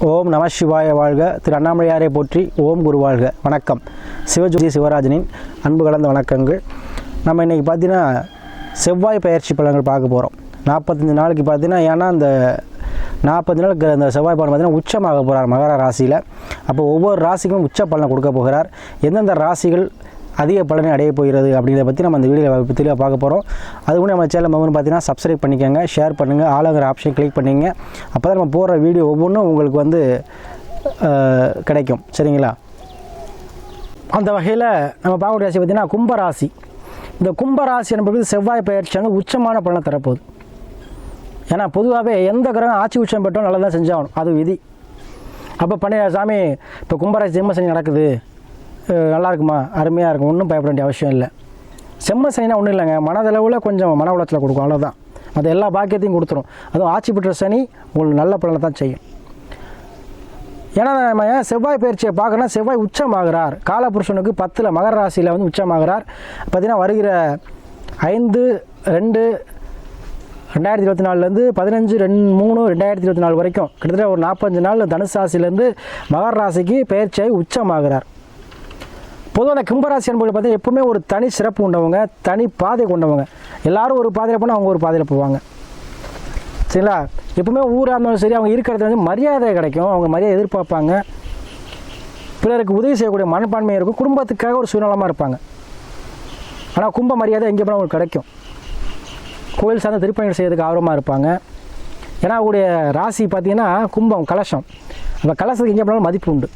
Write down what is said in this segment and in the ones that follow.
ஓம் நம சிவாய வாழ்க. திரு அண்ணாமலையாரை போற்றி. ஓம் குரு வாழ்க. வணக்கம். சிவஜோதி சிவராஜனின் அன்பு கலந்த வணக்கங்கள். நம்ம இன்றைக்கி பார்த்தீங்கன்னா செவ்வாய் பயிற்சி பலன்கள் பார்க்க போகிறோம். 45 நாளைக்கு பார்த்தீங்கன்னா, ஏன்னா அந்த 40 நாளுக்கு அந்த செவ்வாய் பலன் பார்த்தீங்கன்னா உச்சமாக போகிறார் மகர ராசியில். அப்போ ஒவ்வொரு ராசிக்கும் உச்ச பலனை கொடுக்க போகிறார். எந்தெந்த ராசிகள் அதிக பலனை அடைய போகிறது அப்படிங்கிறத பற்றி நம்ம இந்த வீடியோவில் தெளிவாக பார்க்க போகிறோம். அதுக்கு நம்ம சேனல் மெம்பர் பார்த்தீங்கன்னா சப்ஸ்கிரைப் பண்ணிக்கோங்க, ஷேர் பண்ணுங்கள், ஆளுங்கிற ஆப்ஷன் கிளிக் பண்ணிங்க. அப்போ தான் நம்ம போடுற வீடியோ ஒவ்வொன்றும் உங்களுக்கு கிடைக்கும். சரிங்களா? அந்த வகையில் நம்ம பார்க்கக்கூடிய ராசி பார்த்திங்கன்னா கும்பராசி. இந்த கும்பராசி என்பது செவ்வாய் பயிற்சி உச்சமான பலனை தரப்போகுது. ஏன்னா பொதுவாகவே எந்த கிரகம் ஆட்சி உச்சம் பெற்றோம் நல்லா தான் செஞ்சாகணும், அது விதி. அப்போ சாமி இப்போ கும்பராசி ஜென்ம சனி நடக்குது, நல்லா இருக்குமா, அருமையாக இருக்கும், ஒன்றும் பயப்பட வேண்டிய அவசியம் இல்லை. செம்ம சனினா ஒன்றும் இல்லைங்க, மனதளவில் கொஞ்சம் மன உளத்தில் கொடுக்கும், அவ்வளோதான். அது எல்லா பாக்கியத்தையும் கொடுத்துரும். அதுவும் ஆட்சி பெற்ற சனி உங்களுக்கு நல்ல பலனை தான் செய்யும். ஏன்னா நம்ம செவ்வாய் பயிற்சியை பார்க்கணும். செவ்வாய் உச்சமாகிறார். காலபுருஷனுக்கு 10 மகர ராசியில் உச்சமாகிறார். பார்த்திங்கன்னா வருகிற 5/2/2024 15/3/2024 வரைக்கும் கிட்டத்தட்ட ஒரு 45 நாள் தனுசு ராசியிலேருந்து மகர ராசிக்கு பயிற்சியாகி உச்சமாகிறார். பொதுவாக அந்த கும்பராசி என்பது பார்த்தீங்கன்னா எப்பவுமே ஒரு தனி சிறப்பு கொண்டவங்க, தனி பாதை கொண்டவங்க. எல்லாரும் ஒரு பாதையில் போனால் அவங்க ஒரு பாதையில் போவாங்க. சரிங்களா? எப்பவுமே ஊராக இருந்தாலும் சரி, அவங்க இருக்கிறது மரியாதை கிடைக்கும், அவங்க மரியாதை எதிர்பார்ப்பாங்க, பிறருக்கு உதவி செய்யக்கூடிய மனப்பான்மை இருக்கும், குடும்பத்துக்காக ஒரு சுயநலமாக இருப்பாங்க. ஆனால் கும்ப மரியாதை எங்கே போனால் அவங்களுக்கு கிடைக்கும். கோயில் சார்ந்த திருப்பணிகள் செய்யறதுக்கு ஆர்வமாக இருப்பாங்க. ஏன்னா அவங்களுடைய ராசி பார்த்திங்கன்னா கும்பம், கலசம். அந்த கலசத்துக்கு எங்கே போனாலும் மதிப்பு உண்டு.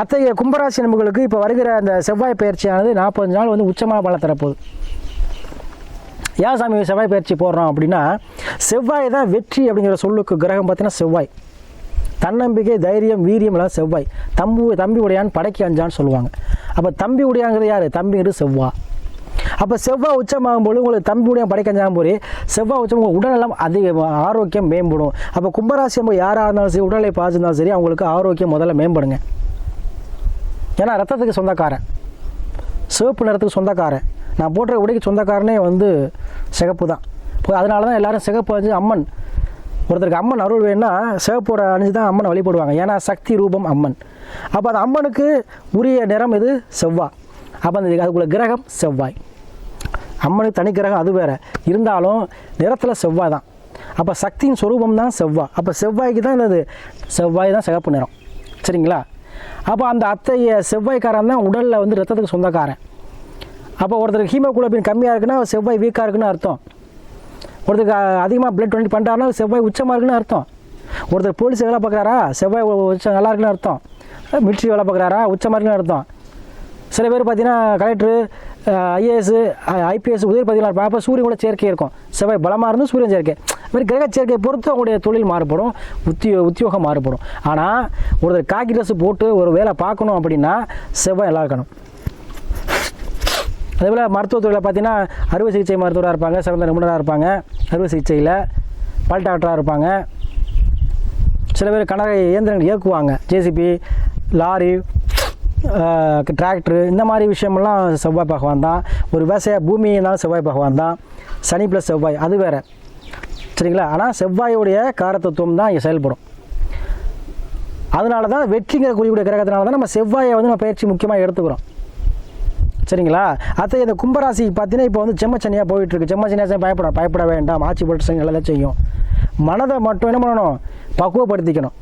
அத்தகைய கும்பராசி நண்பர்களுக்கு இப்போ வருகிற அந்த செவ்வாய் பயிற்சியானது 40 நாள் உச்சமான பலன் தரப்போகுது. ஏன் சாமி செவ்வாய் பயிற்சி போடுறோம் அப்படின்னா, செவ்வாய் தான் வெற்றி அப்படிங்கிற சொல்லுக்கு கிரகம் பார்த்தீங்கன்னா செவ்வாய். தன்னம்பிக்கை, தைரியம், வீரியம் எல்லாம் செவ்வாய். தம்பி உடையான் படைக்கு அஞ்சான்னு சொல்லுவாங்க. அப்போ தம்பி உடையாங்கிறது யார்? தம்பிங்கிறது செவ்வாய். அப்போ செவ்வாய் உச்சமாகும்போது உங்களுக்கு தம்பி உடையான் படைக்க அஞ்சாகும் போது செவ்வாய் உச்சம் உங்கள் உடல்நலம் அதிக ஆரோக்கியம் மேம்படும். அப்போ கும்பராசி நம்ம யாராக இருந்தாலும் சரி, உடலை பார்த்துருந்தாலும் சரி, அவங்களுக்கு ஆரோக்கியம் முதல்ல மேம்படுங்க. ஏன்னா ரத்தத்துக்கு சொந்தக்காரன், சிவப்பு நிறத்துக்கு சொந்தக்காரன். நான் போடுற உடைக்கு சொந்தக்காரனே சிகப்பு தான். அதனால தான் எல்லோரும் சிகப்பு அணிஞ்சு அம்மன், ஒருத்தருக்கு அம்மன் அருள் வேணும்னா சிவப்போட அணிஞ்சு தான் அம்மனை வழிபடுவாங்க. ஏன்னா சக்தி ரூபம் அம்மன். அப்போ அந்த அம்மனுக்கு உரிய நிறம் இது செவ்வாய். அப்போ அந்த அதுக்குள்ள கிரகம் செவ்வாய். அம்மனுக்கு தனி கிரகம் அது வேறு இருந்தாலும் நிறத்தில் செவ்வாய் தான். அப்போ சக்தியின் சொரூபம் தான் செவ்வாய். அப்போ செவ்வாய்க்கு தான் என்னது? செவ்வாய் தான் சிகப்பு நிறம். சரிங்களா? அப்போ அந்த அத்தைய செவ்வாய்க்காரன் தான் உடலில் ரத்தத்துக்கு சொந்தக்காரன். அப்போ ஒருத்தருக்கு ஹீமோகுளோபின் கம்மியாக இருக்குன்னா செவ்வாய் வீக்காக இருக்குன்னு அர்த்தம். ஒருத்தருக்கு அதிகமாக பிளட் டொனேட் பண்ணுறாருன்னா செவ்வாய் உச்சமாக இருக்குன்னு அர்த்தம். ஒருத்தர் போலீஸ் வேலை பார்க்குறாரா, செவ்வாய் உச்சம் நல்லா இருக்குன்னு அர்த்தம். மிலிட்ரி வேலை பார்க்குறாரா, உச்சமாக இருக்குன்னு அர்த்தம். சில பேர் பார்த்தீங்கன்னா கலெக்டரு, ஐஏஎஸ், ஐபிஎஸ் உதவிபதிகளாக இருப்பாங்க. அப்போ சூரியன் கூட சேர்க்கை இருக்கும். செவ்வாய் பலமாக இருந்து சூரியன் சேர்க்கை. மாதிரி கிரக சேர்க்கையை பொறுத்து அவங்களுடைய தொழில் மாறுபடும், உத்தியோகம் மாறுபடும். ஆனால் ஒருத்தர் காக்கி ட்ரெஸ் போட்டு ஒரு வேலை பார்க்கணும் அப்படின்னா செவ்வாய் நல்லா இருக்கணும். அதேபோல் மருத்துவத்துறையில் பார்த்தீங்கன்னா அறுவை சிகிச்சை மருத்துவராக இருப்பாங்க, சிறந்த நிபுணராக இருப்பாங்க, அறுவை சிகிச்சையில் பல் டாக்டராக இருப்பாங்க. சில பேர் கனரக இயந்திரங்கள் இயக்குவாங்க, ஜேசிபி, லாரி, டிராக்டரு, இந்த மாதிரி விஷயமெல்லாம் செவ்வாய் பகவான் தான். ஒரு விவசாய பூமியினாலும் செவ்வாய் பகவான் தான். சனி ப்ளஸ் செவ்வாய் அது வேறு. சரிங்களா? ஆனால் செவ்வாயுடைய காரத்தத்துவம் தான் இங்கே செயல்படும். அதனால தான் வெற்றிங்கிற குறிக்கூடிய கிரகத்தினால தான் நம்ம செவ்வாயை நம்ம பயிற்சி முக்கியமாக எடுத்துக்கிறோம். சரிங்களா? அத்தை இந்த கும்பராசி பார்த்தீங்கன்னா இப்போ செம்மச்சனியாக போயிட்டுருக்கு. செம்மச்சனியாக பயப்பட வேண்டாம். ஆட்சி பெற்ற சனி நல்லா செய்யும். மனதை மட்டும் என்ன பண்ணணும்? பக்குவப்படுத்திக்கணும்.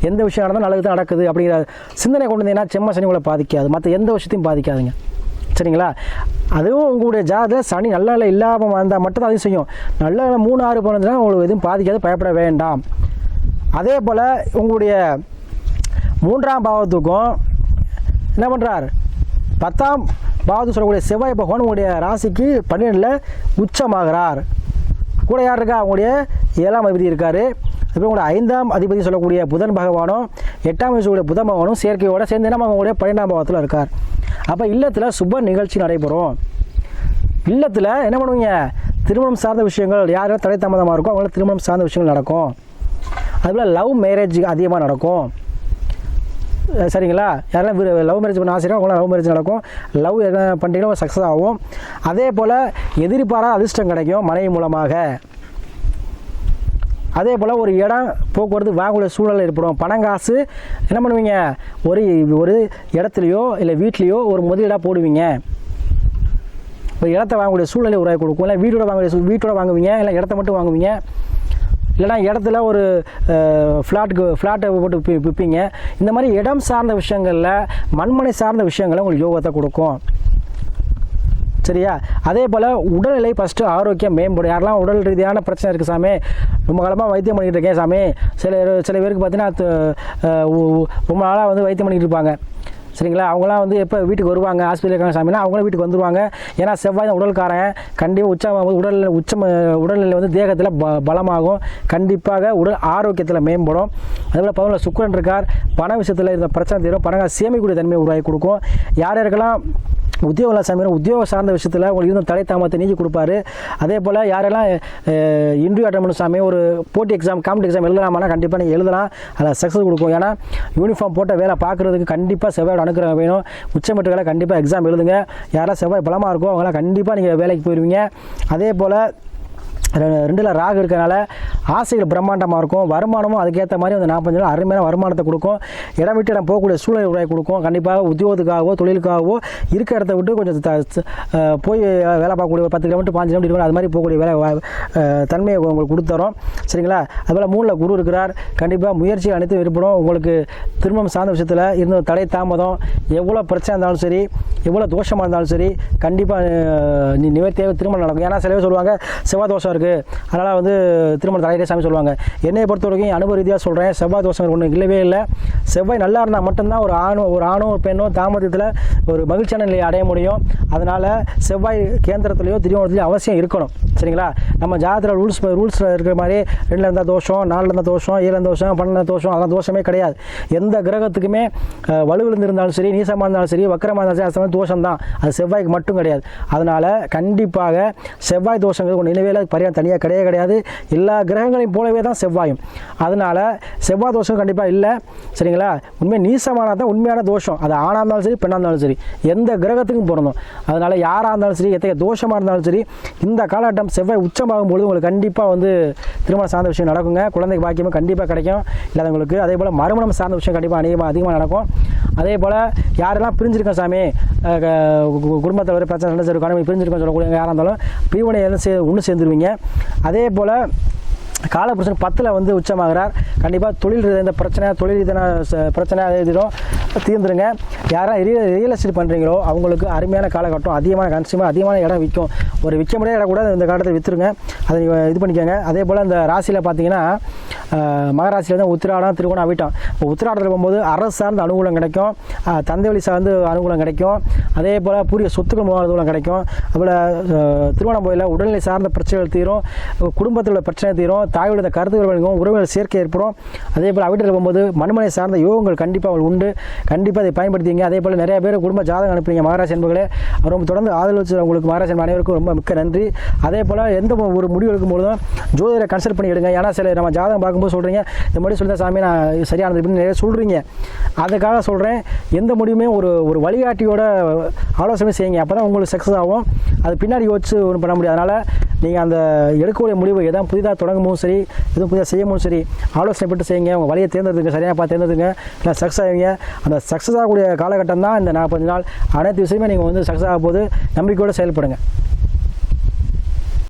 எந்த விஷயம் நடந்தால் நல்லது தான் நடக்குது அப்படிங்கிற சிந்தனை கொண்டு வந்தீங்கன்னா செம்ம சனி உங்களை பாதிக்காது, மற்ற எந்த விஷயத்தையும் பாதிக்காதுங்க. சரிங்களா? அதுவும் உங்களுடைய ஜாதகத்தில் சனி நல்ல இல்லாமல் வந்தால் மட்டும் தான் அதையும் செய்யும். நல்ல 3-6 போனதுன்னா உங்களுக்கு எதுவும் பாதிக்காது, பயப்பட வேண்டாம். அதே போல் உங்களுடைய 3ஆம் பாவத்துக்கும் என்ன பண்ணுறார்? 10ஆம் பாவத்துக்கு சொல்லக்கூடிய செவ்வாய் பகவான் உங்களுடைய ராசிக்கு 12ல் உச்சமாகிறார். கூட யார் இருக்கா? அவங்களுடைய 7ஆம் அதிபதி இருக்கார். அதுக்கப்புறம் உங்களுடைய 5ஆம் அதிபதி சொல்லக்கூடிய புதன் பகவானும் 8ஆம் சொல்லக்கூடிய புதன் பகவானும் சேர்க்கையோடு சேர்ந்து என்ன அவங்களுடைய 12ஆம் பாவத்தில் இருக்கார். அப்போ இல்லத்தில் சுப நிகழ்ச்சி நடைபெறும். இல்லத்தில் என்ன பண்ணுவீங்க? திருமணம் சார்ந்த விஷயங்கள், யாரும் தடை தாமதமாக இருக்கும் அவங்களால திருமணம் சார்ந்த விஷயங்கள் நடக்கும். அதுபோல் லவ் மேரேஜ் அதிகமாக நடக்கும். சரிங்களா? யாரெல்லாம் லவ் மேரேஜ் பண்ண ஆசையாக அவங்களாம் லவ் மேரேஜ் நடக்கும். லவ் எதனா பண்ணுறீங்களோ சக்ஸஸ் ஆகும். அதே போல் எதிர்பாராத அதிர்ஷ்டம் கிடைக்கும் மனைவி மூலமாக. அதே போல் ஒரு இடம் போக்குவரத்து வாங்கக்கூடிய சூழல் ஏற்படும். பணம் காசு என்ன பண்ணுவீங்க, ஒரு இடத்துலையோ இல்லை வீட்லேயோ ஒரு முதலீடாக போடுவீங்க. ஒரு இடத்த வாங்கக்கூடிய சூழ்நிலை உருவாக்கி கொடுக்கும். இல்லை வீட்டோட வாங்குவீங்க, இல்லை இடத்த மட்டும் வாங்குவீங்க. இல்லைனா இடத்துல ஒரு ஃப்ளாட்டை போட்டு விற்பீங்க. இந்த மாதிரி இடம் சார்ந்த விஷயங்களில், மண்மனை சார்ந்த விஷயங்களை உங்களுக்கு யோகத்தை கொடுக்கும். சரியா? அதே போல் உடல்நிலை ஃபஸ்ட்டு ஆரோக்கியம் மேம்படும். யாரெல்லாம் உடல் ரீதியான பிரச்சனை இருக்குது சாமி, ரொம்ப காலமாக வைத்தியம் பண்ணிகிட்டு இருக்கேன் சாமி, சில பேருக்கு பார்த்தீங்கன்னா ரொம்ப நாளாக வந்து வைத்தியம் பண்ணிகிட்டு இருப்பாங்க. சரிங்களா? அவங்களாம் வந்து எப்போ வீட்டுக்கு வருவாங்க, ஹாஸ்பிட்டல் இருக்காங்க சாமினா அவங்களும் வீட்டுக்கு வந்துடுவாங்க. ஏன்னா செவ்வாய் தான் உடல்காரன். கண்டிப்பாக உடல்நிலை வந்து தேகத்தில் பலமாகும். கண்டிப்பாக உடல் ஆரோக்கியத்தில் மேம்படும். அதேபோல் 11 சுக்கிரன் இருக்கார். பண விஷயத்தில் இருந்த பிரச்சனை தீரும். பணம் சேமிக்கூடிய தன்மையை உருவாக்கி கொடுக்கும். யாரெல்லாம் உத்தியோகம் சாமி, உத்தியோக சார்ந்த விஷயத்தில் உங்களுக்கு இருந்த தடை தாமத்தை நீக்கி கொடுப்பாரு. அதே போல் யாரெல்லாம் இன்டர்வியூ அட்டன் பண்ண சாமி, ஒரு போட்டி எக்ஸாம், காம்படி எக்ஸாம் எழுதலாமானா கண்டிப்பாக நீங்கள் எழுதலாம். அதில் சக்ஸஸ் கொடுக்கும். ஏன்னா யூனிஃபார்ம் போட்ட வேலை பார்க்குறதுக்கு கண்டிப்பாக செவ்வாயோட அனுக்கிரகம் வேணும். உச்சமட்டுகளை கண்டிப்பாக எக்ஸாம் எழுதுங்க. யாரெல்லாம் செவ்வாய் பலமாக இருக்கோ அவங்களாம் கண்டிப்பாக நீங்கள் வேலைக்கு போயிடுவீங்க. அதே போல் 2ல் ராகு இருக்கிறனால ஆசைகள் பிரம்மாண்டமாக இருக்கும். வருமானமும் அதுக்கேற்ற மாதிரி அந்த 45 நாள் அருமையான வருமானத்தை கொடுக்கும். இடம் விட்டு இடம் போகக்கூடிய சூழ்நிலை உருவாக்கி கொடுக்கும். கண்டிப்பாக உத்தியோகத்துக்காகவோ தொழிலுக்காகவோ இருக்க இடத்த விட்டு கொஞ்சம் போய் வேலை பார்க்கக்கூடிய 10 கிலோமீட்டர் 5 கிலோமீட்டர் அது மாதிரி போகக்கூடிய வேலை தன்மையை உங்களுக்கு கொடுத்துறோம். சரிங்களா? அதுபோல் 3ல் குரு இருக்கிறார். கண்டிப்பாக முயற்சிகள் அனைத்தும் ஏற்படும். உங்களுக்கு திருமணம் சார்ந்த விஷயத்தில் இருந்த தடை தாமதம், எவ்வளோ பிரச்சனை இருந்தாலும் சரி, எவ்வளோ தோஷமாக இருந்தாலும் சரி, கண்டிப்பாக நிவர்த்தியாக திருமணம் நடக்கும். ஏன்னா சில பேர் சொல்லுவாங்க செவ்வாய் தோஷம் இருக்குது, அதனால் வந்து திருமணம் தலையிட்டே சாமி சொல்லுவாங்க. என்னை பொறுத்த வரைக்கும் அனுபவ ரீதியாக சொல்கிறேன், செவ்வாய் தோஷங்கள் ஒன்றும் இல்லவே இல்லை. செவ்வாய் நல்லா இருந்தால் மட்டும்தான் ஒரு ஆணோ ஒரு பெண்ணோ தாமதத்தில் ஒரு மகிழ்ச்சியான நிலையை அடைய முடியும். அதனால் செவ்வாய் கேந்திரத்துலையோ திரியோணத்துலையோ அவசியம் இருக்கணும். சரிங்களா? நம்ம ஜாதகத்தில் ரூல்ஸில் இருக்கிற மாதிரி 2ல் இருந்தால் தோஷம், 4ல் இருந்தால் தோஷம், 7ல் இருந்தால் தோஷம், 12ல் தோஷம், அதெல்லாம் தோஷமே கிடையாது. எந்த கிரகத்துக்குமே வலுவிழந்து இருந்தாலும் சரி, நீசமாக இருந்தாலும் சரி, வக்கரமாக இருந்தாலும் சரி, அது தோஷம் தான். அது செவ்வாய்க்கு மட்டும் கிடையாது. அதனால் கண்டிப்பாக செவ்வாய் தோஷங்கள் ஒன்று நிலவையில் பரிகாரம் தனியாக கிடையாது. எல்லா கிரகங்களையும் போலவே தான் செவ்வாயும். அதனால் செவ்வாய் தோஷம் கண்டிப்பாக இல்லை. சரிங்களா? உண்மையாக நீசமானால் தான் உண்மையான தோஷம். அது ஆணாக இருந்தாலும் சரி, பெண்ணாக இருந்தாலும் சரி, எந்த கிரகத்துக்கும் பொருந்தும். அதனால் யாராக இருந்தாலும் சரி, எத்தகைய தோஷமாக இருந்தாலும் சரி, இந்த காலகட்டம் செவ்வாய் உச்சமாகும் பொழுது உங்களுக்கு கண்டிப்பாக வந்து திருமணம் சார்ந்த விஷயம் நடக்குங்க. குழந்தைக்கு பாக்கியமும் கண்டிப்பாக கிடைக்கும் இல்லாதவங்களுக்கு. அதே போல் மறுமணம் சார்ந்த விஷயம் கண்டிப்பாக அதிகமாக நடக்கும். அதே போல் யாரெல்லாம் பிரிஞ்சிருக்கோம் சாமி, குடும்பத்தில் ஒரு பிரச்சனை நடந்து கணவன் பிரிஞ்சிருக்கோம் சொல்லக்கூடிய யாராக இருந்தாலும் பிரிவினை ஒன்று சேர்ந்துருவீங்க. அதே போல் காலபுருஷன் 10ல் வந்து உச்சமாகிறார். கண்டிப்பாக தொழில் இந்த தொழில் ரீதியான பிரச்சனை அதே தீர்ந்துருங்க. யாராவது ரியல் எஸ்டேட் பண்ணுறீங்களோ அவங்களுக்கு அருமையான காலகட்டம். அதிகமான இடம் விற்கும். ஒரு விற்க முடியாத இடம் கூட இந்த காலத்தில் விற்றுருங்க. அதை இது பண்ணிக்கோங்க. அதே போல் இந்த ராசியில் பார்த்தீங்கன்னா மகராசியில் தான் உத்திராடம், திருவோணம், அவிட்டம். இப்போ உத்திராடத்தில் போகும்போது அரசு சார்ந்த அனுகூலம் கிடைக்கும். தந்தை வழி சார்ந்து அனுகூலம் கிடைக்கும். அதே போல் பூரிய சொத்துக்கள் அனுகூலம் கிடைக்கும். அதுபோல் திருவோணம் போயில் உடல்நிலை சார்ந்த பிரச்சனைகள் தீரும். குடும்பத்தில் உள்ள பிரச்சனை தீரும். தாயோட கருத்துக்கள் வழங்கும். உறவுகள் சேர்க்கை ஏற்படும். அதே போல் அவிட்டில் போகும்போது மண்மனை சார்ந்த யோகங்கள் கண்டிப்பாக அவங்களுக்கு உண்டு. கண்டிப்பாக அதை பயன்படுத்திங்க. அதே போல் நிறைய பேர் குடும்ப ஜாதகம் அனுப்புறீங்க மகராசி என்பர்களே. ரொம்ப தொடர்ந்து ஆதரவு உங்களுக்கு மகராசி அனைவருக்கும் ரொம்ப மிக்க நன்றி. அதே போல் எந்த ஒரு முடிவு எடுக்கும்போதும் ஜோதிடரை கன்சல்ட் பண்ணி எடுங்க. ஏன்னா சில நம்ம ஜாதகம் பார்க்கும்போது சொல்கிறீங்க, இந்த மாதிரி சொல்லிதான் சாமி நான் சரியானது அப்படின்னு நிறைய சொல்கிறீங்க. அதுக்காக சொல்கிறேன், எந்த முடிவுமே ஒரு வழிகாட்டியோட ஆலோசனை செய்யுங்க. அப்போ தான் உங்களுக்கு சக்ஸஸ் ஆகும். அது பின்னாடி யோசிச்சு ஒன்றும் பண்ண முடியாது. அதனால் நீங்கள் அந்த எடுக்கக்கூடிய முடிவு எதாவது புதிதாக தொடங்கும்போது சரி, எதுவும் புதிதாக செய்யும்போது சரி, ஆலோசனை பட்டு செய்யுங்க. உங்கள் வழியை தேர்ந்தெடுங்க, சரியாக பார்த்து தேர்ந்தெடுங்க. இல்லை சக்ஸஸ் ஆகுங்க. அந்த சக்ஸஸ் ஆகக்கூடிய காலகட்டம் தான் இந்த 45 நாள். அனைத்து விஷயமே நீங்கள் வந்து சக்ஸஸ் ஆக போது நம்பிக்கையோடு செயல்படுங்க.